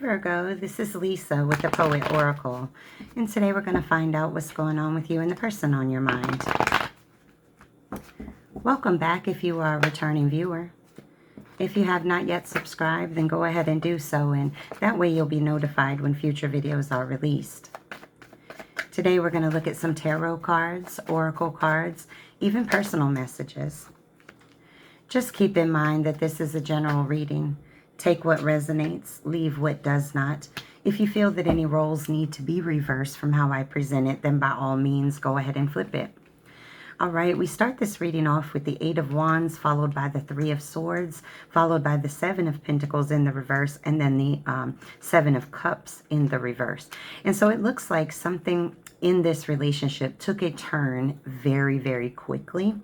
Virgo, this is Lisa with the Poet Oracle, and today we're going to find out what's going on with you and the person on your mind. Welcome back if you are a returning viewer. If you have not yet subscribed, then go ahead and do so, and that way you'll be notified when future videos are released. Today we're going to look at some tarot cards, oracle cards, even personal messages. Just keep in mind that this is a general reading. Take what resonates, leave what does not. If you feel that any roles need to be reversed from how I present it, then by all means, go ahead and flip it. All right, we start this reading off with the 8 of Wands, followed by the 3 of Swords, followed by the 7 of Pentacles in the reverse, and then the 7 of Cups in the reverse. And so it looks like something in this relationship took a turn very, very quickly.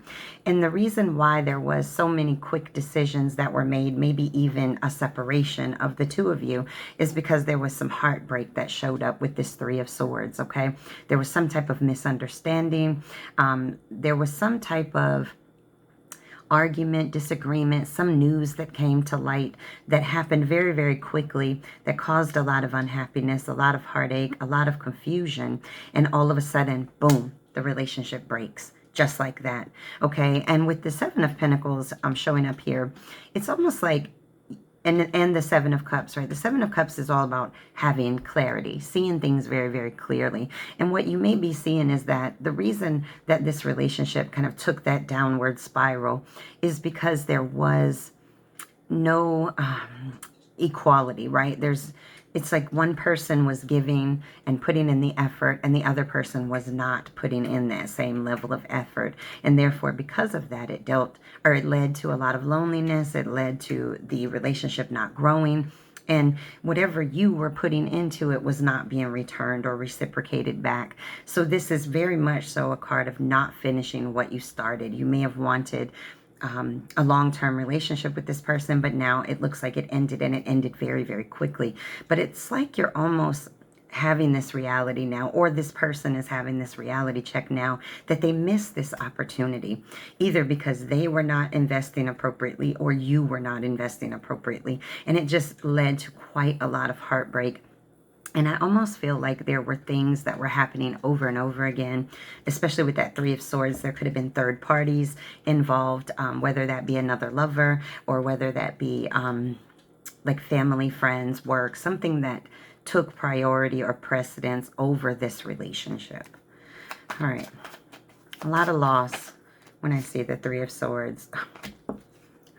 And the reason why there was so many quick decisions that were made, maybe even a separation of the two of you, is because there was some heartbreak that showed up with this 3 of Swords, okay? There was some type of misunderstanding. There was some type of argument, disagreement, some news that came to light that happened very, very quickly that caused a lot of unhappiness, a lot of heartache, a lot of confusion, and all of a sudden, boom, the relationship breaks. Just like that, okay? And with the 7 of Pentacles showing up here, it's almost like, and the 7 of Cups, right? The 7 of Cups is all about having clarity, seeing things very, very clearly. And what you may be seeing is that the reason that this relationship kind of took that downward spiral is because there was no equality, right? It's like one person was giving and putting in the effort, and the other person was not putting in that same level of effort. And therefore, because of that, it led to a lot of loneliness. It led to the relationship not growing. And whatever you were putting into it was not being returned or reciprocated back. So this is very much so a card of not finishing what you started. You may have wanted a long-term relationship with this person, but now it looks like it ended, and it ended very, very quickly. But it's like you're almost having this reality now, or this person is having this reality check now, that they missed this opportunity, either because they were not investing appropriately or you were not investing appropriately. And it just led to quite a lot of heartbreak. And I almost feel like there were things that were happening over and over again, especially with that 3 of Swords. There could have been third parties involved, whether that be another lover or whether that be like family, friends, work, something that took priority or precedence over this relationship. All right. A lot of loss when I see the 3 of Swords.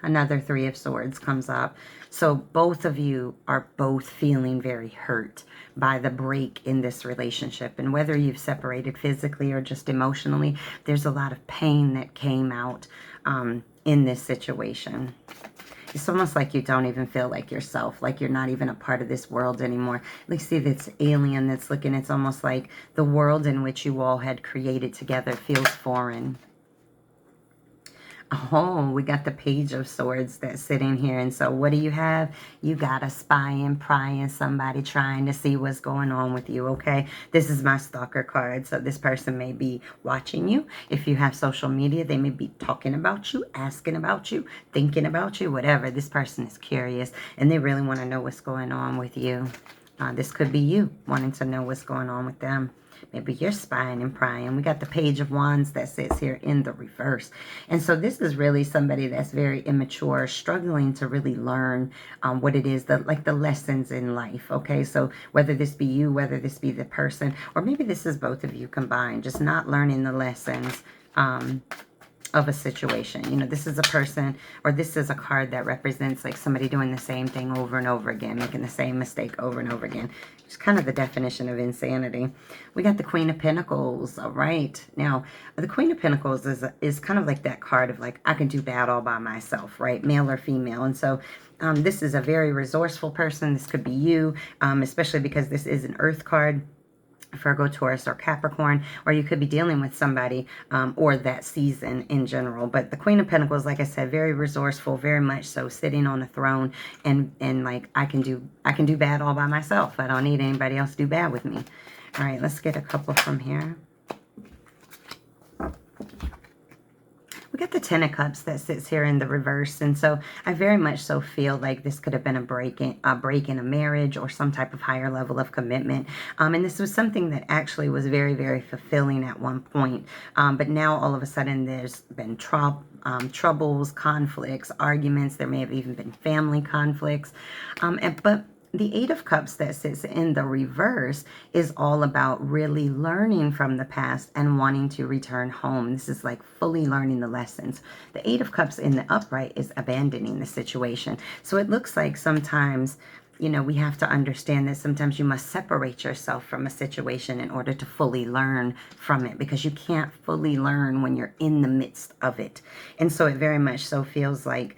Another 3 of Swords comes up. So both of you are both feeling very hurt by the break in this relationship. And whether you've separated physically or just emotionally, there's a lot of pain that came out in this situation. It's almost like you don't even feel like yourself, like you're not even a part of this world anymore. Let's see this alien that's looking. It's almost like the world in which you all had created together feels foreign. Oh, we got the Page of Swords that's sitting here. And so what do you have? You got a spying, prying, somebody trying to see what's going on with you, okay? This is my stalker card. So this person may be watching you. If you have social media, they may be talking about you, asking about you, thinking about you, whatever. This person is curious, and they really want to know what's going on with you. This could be you wanting to know what's going on with them. Maybe you're spying and prying. We got the Page of Wands that sits here in the reverse. And so this is really somebody that's very immature, struggling to really learn what it is, like the lessons in life, okay? So whether this be you, whether this be the person, or maybe this is both of you combined, just not learning the lessons of a situation. You know, this is a person, or this is a card that represents like somebody doing the same thing over and over again, making the same mistake over and over again. It's kind of the definition of insanity. We got the Queen of Pentacles. All right. Now, the Queen of Pentacles is kind of like that card of like, I can do bad all by myself, right? Male or female. And so this is a very resourceful person. This could be you, especially because this is an Earth card. Virgo, Taurus, or Capricorn, or you could be dealing with somebody or that season in general. But the Queen of Pentacles, like I said, very resourceful, very much so, sitting on a throne, and like I can do bad all by myself. I don't need anybody else to do bad with me. All right, let's get a couple from here. We got the Ten of Cups that sits here in the reverse. And so I very much so feel like this could have been a break in a marriage or some type of higher level of commitment. And this was something that actually was very, very fulfilling at one point. But now all of a sudden there's been troubles, conflicts, arguments. There may have even been family conflicts. But the Eight of Cups that sits in the reverse is all about really learning from the past and wanting to return home. This is like fully learning the lessons. The Eight of Cups in the upright is abandoning the situation. So it looks like sometimes, you know, we have to understand that sometimes you must separate yourself from a situation in order to fully learn from it, because you can't fully learn when you're in the midst of it. And so it very much so feels like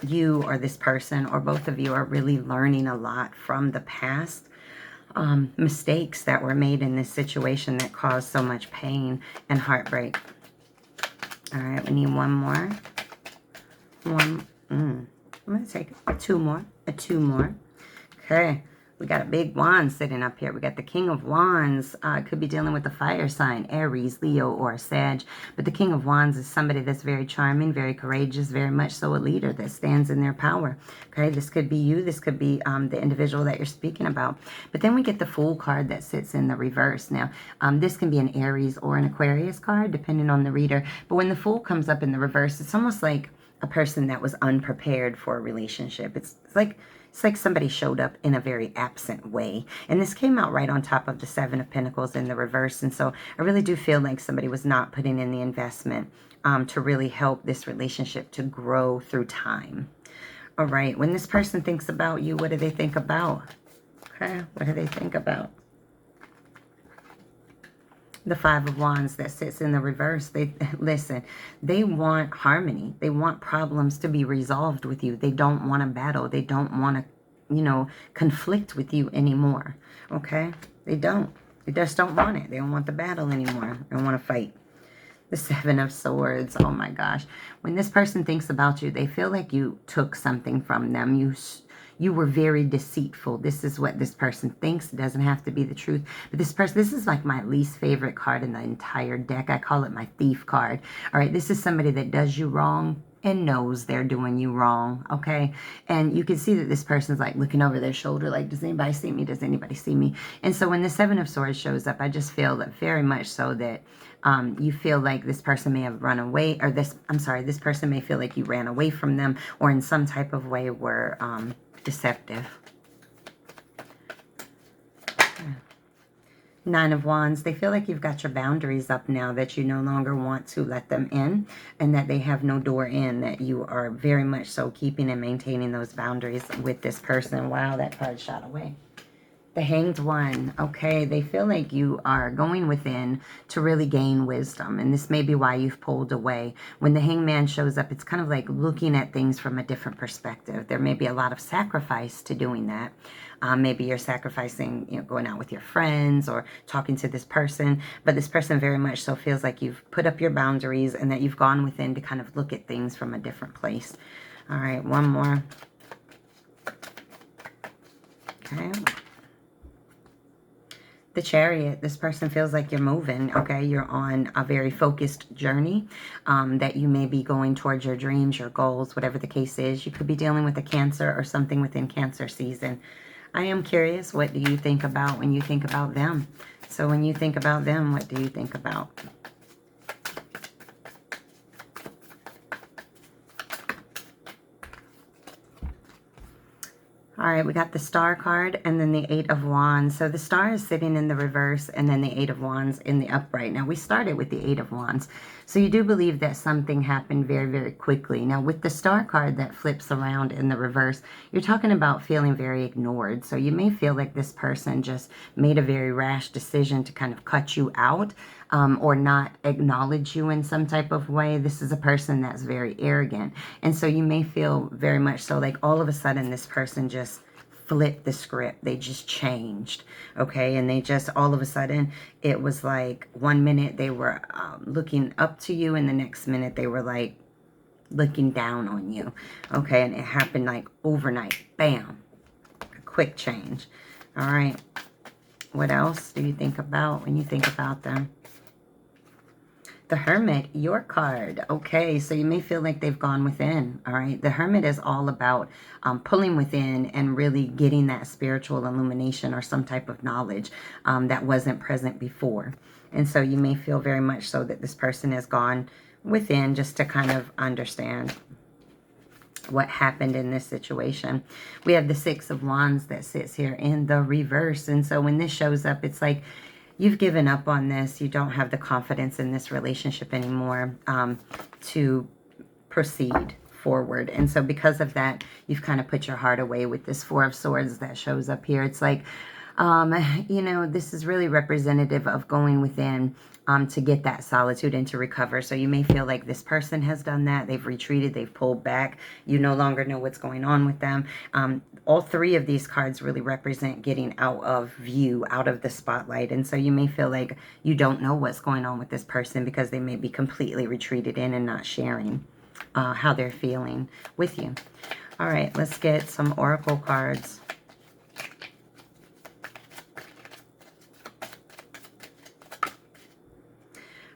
you or this person or both of you are really learning a lot from the past mistakes that were made in this situation that caused so much pain and heartbreak. All right, we need one more. I'm going to take two more. Two more. Okay, we got a big wand sitting up here. We got the King of Wands. Could be dealing with a fire sign, Aries, Leo, or Sag. But the King of Wands is somebody that's very charming, very courageous, very much so a leader that stands in their power. Okay, this could be you. This could be the individual that you're speaking about. But then we get the Fool card that sits in the reverse. Now, this can be an Aries or an Aquarius card, depending on the reader. But when the Fool comes up in the reverse, it's almost like a person that was unprepared for a relationship. It's like somebody showed up in a very absent way. And this came out right on top of the Seven of Pentacles in the reverse. And so I really do feel like somebody was not putting in the investment to really help this relationship to grow through time. All right. When this person thinks about you, what do they think about? Okay. What do they think about? The Five of Wands that sits in the reverse. Listen, they want harmony. They want problems to be resolved with you. They don't want to battle. They don't want to, you know, conflict with you anymore. Okay? They don't. They just don't want it. They don't want the battle anymore. They don't want to fight. The Seven of Swords. Oh my gosh. When this person thinks about you, they feel like you took something from them. You were very deceitful. This is what this person thinks. It doesn't have to be the truth. But this person, this is like my least favorite card in the entire deck. I call it my thief card. All right, this is somebody that does you wrong and knows they're doing you wrong, okay? And you can see that this person's like looking over their shoulder like, does anybody see me? Does anybody see me? And so when the Seven of Swords shows up, I just feel that very much so that you feel like this person may have run away, or this person may feel like you ran away from them, or in some type of way were deceptive. Nine of Wands. They feel like you've got your boundaries up now, that you no longer want to let them in, and that they have no door in, that you are very much so keeping and maintaining those boundaries with this person. Wow, that card shot away. The Hanged One. Okay, they feel like you are going within to really gain wisdom, and this may be why you've pulled away. When the Hanged Man shows up, it's kind of like looking at things from a different perspective. There may be a lot of sacrifice to doing that. Maybe you're sacrificing, you know, going out with your friends or talking to this person, but this person very much so feels like you've put up your boundaries and that you've gone within to kind of look at things from a different place. All right, one more. Okay. The Chariot. This person feels like you're moving, okay? You're on a very focused journey, that you may be going towards your dreams, your goals, whatever the case is. You could be dealing with a Cancer or something within Cancer season. I am curious, what do you think about when you think about them? So when you think about them, what do you think about? All right, we got the Star card and then the Eight of Wands. So the Star is sitting in the reverse and then the Eight of Wands in the upright. Now, we started with the Eight of Wands. So you do believe that something happened very, very quickly. Now, with the Star card that flips around in the reverse, you're talking about feeling very ignored. So you may feel like this person just made a very rash decision to kind of cut you out, or not acknowledge you in some type of way. This is a person that's very arrogant. And so you may feel very much so like all of a sudden this person just flipped the script. They just changed, okay? And they just, all of a sudden, it was like 1 minute they were looking up to you, and the next minute they were like looking down on you, okay? And it happened like overnight. Bam. A quick change. All right. What else do you think about when you think about them? The Hermit, your card. Okay, so you may feel like they've gone within, all right? The Hermit is all about pulling within and really getting that spiritual illumination or some type of knowledge that wasn't present before. And so you may feel very much so that this person has gone within just to kind of understand what happened in this situation. We have the Six of Wands that sits here in the reverse. And so when this shows up, it's like you've given up on this. You don't have the confidence in this relationship anymore to proceed forward. And so because of that, you've kind of put your heart away with this Four of Swords that shows up here. It's like, you know, this is really representative of going within to get that solitude and to recover. So you may feel like this person has done that. They've retreated. They've pulled back. You no longer know what's going on with them. All three of these cards really represent getting out of view, out of the spotlight. And so you may feel like you don't know what's going on with this person because they may be completely retreated in and not sharing how they're feeling with you. All right, let's get some oracle cards.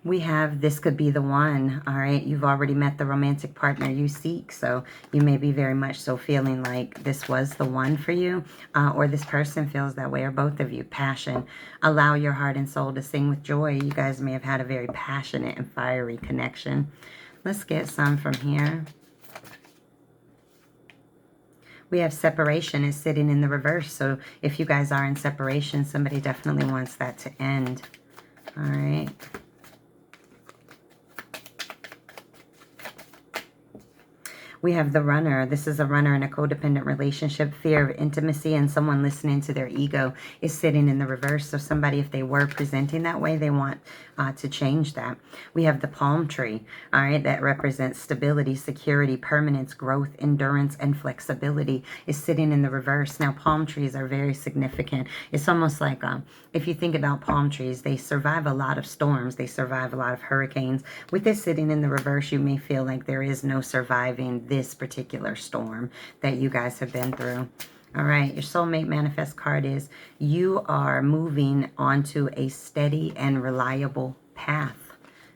We have this could be the one, all right? You've already met the romantic partner you seek, so you may be very much so feeling like this was the one for you, or this person feels that way, or both of you. Passion. Allow your heart and soul to sing with joy. You guys may have had a very passionate and fiery connection. Let's get some from here. We have separation is sitting in the reverse, so if you guys are in separation, somebody definitely wants that to end, all right? We have the Runner. This is a runner in a codependent relationship. Fear of intimacy and someone listening to their ego is sitting in the reverse. So somebody, if they were presenting that way, they want to change that. We have the Palm Tree, all right, that represents stability, security, permanence, growth, endurance, and flexibility is sitting in the reverse. Now, palm trees are very significant. It's almost like if you think about palm trees, they survive a lot of storms. They survive a lot of hurricanes. With this sitting in the reverse, you may feel like there is no surviving this particular storm that you guys have been through. All right, your soulmate manifest card is you are moving onto a steady and reliable path.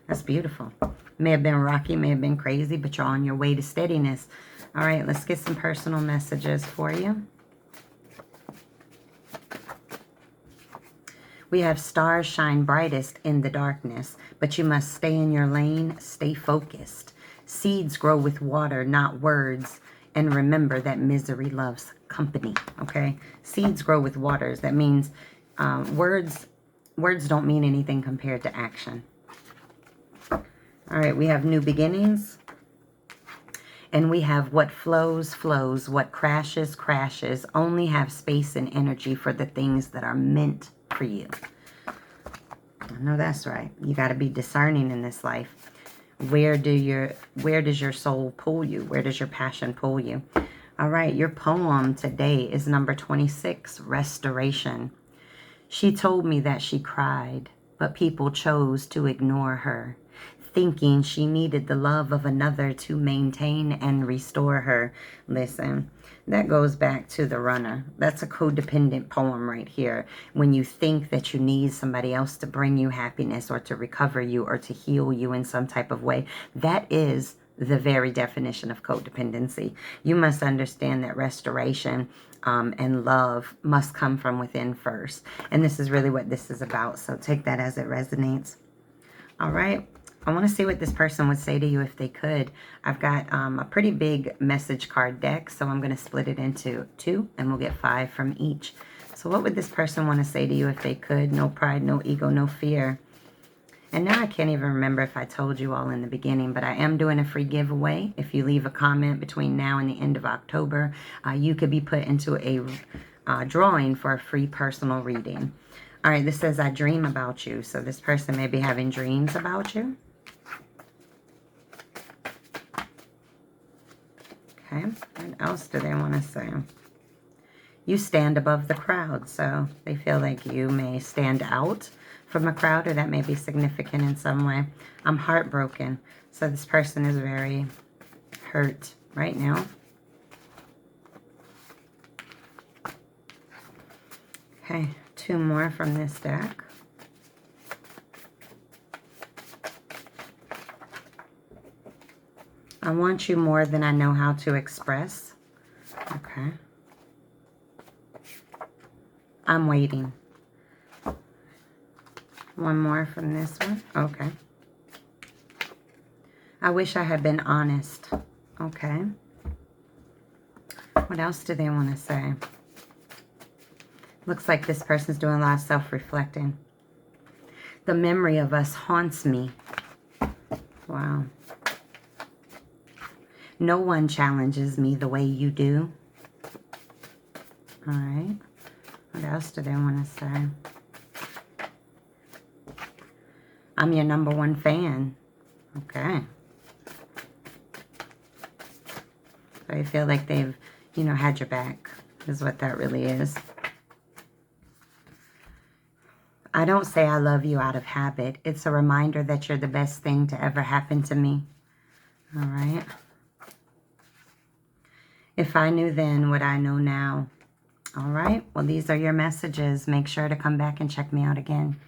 That's beautiful. May have been rocky, may have been crazy, but you're on your way to steadiness. All right, let's get some personal messages for you. We have stars shine brightest in the darkness, but you must stay in your lane, stay focused. Seeds grow with water, not words. And remember that misery loves company, okay? Seeds grow with waters. That means words don't mean anything compared to action. All right, we have new beginnings. And we have what flows, flows. What crashes, crashes. Only have space and energy for the things that are meant for you. I know that's right. You got to be discerning in this life. Where does your soul pull you? Where does your passion pull you? All right, your poem today is number 26, Restoration. She told me that she cried, but people chose to ignore her, thinking she needed the love of another to maintain and restore her. Listen, that goes back to the Runner. That's a codependent poem right here. When you think that you need somebody else to bring you happiness or to recover you or to heal you in some type of way, that is the very definition of codependency. You must understand that restoration and love must come from within first. And this is really what this is about. So take that as it resonates. All right. I want to see what this person would say to you if they could. I've got a pretty big message card deck, so I'm going to split it into 2, and we'll get 5 from each. So what would this person want to say to you if they could? No pride, no ego, no fear. And now I can't even remember if I told you all in the beginning, but I am doing a free giveaway. If you leave a comment between now and the end of October, you could be put into a drawing for a free personal reading. All right, this says, I dream about you. So this person may be having dreams about you. Okay, what else do they want to say? You stand above the crowd, so they feel like you may stand out from a crowd, or that may be significant in some way. I'm heartbroken, so this person is very hurt right now. Okay, 2 more from this deck. I want you more than I know how to express. Okay. I'm waiting. One more from this one. Okay. I wish I had been honest. Okay. What else do they want to say? Looks like this person's doing a lot of self-reflecting. The memory of us haunts me. Wow. No one challenges me the way you do. All right. What else do they want to say? I'm your #1 fan. Okay. So I feel like they've, you know, had your back, is what that really is. I don't say I love you out of habit. It's a reminder that you're the best thing to ever happen to me. All right. If I knew then what I know now. All right. Well, these are your messages. Make sure to come back and check me out again.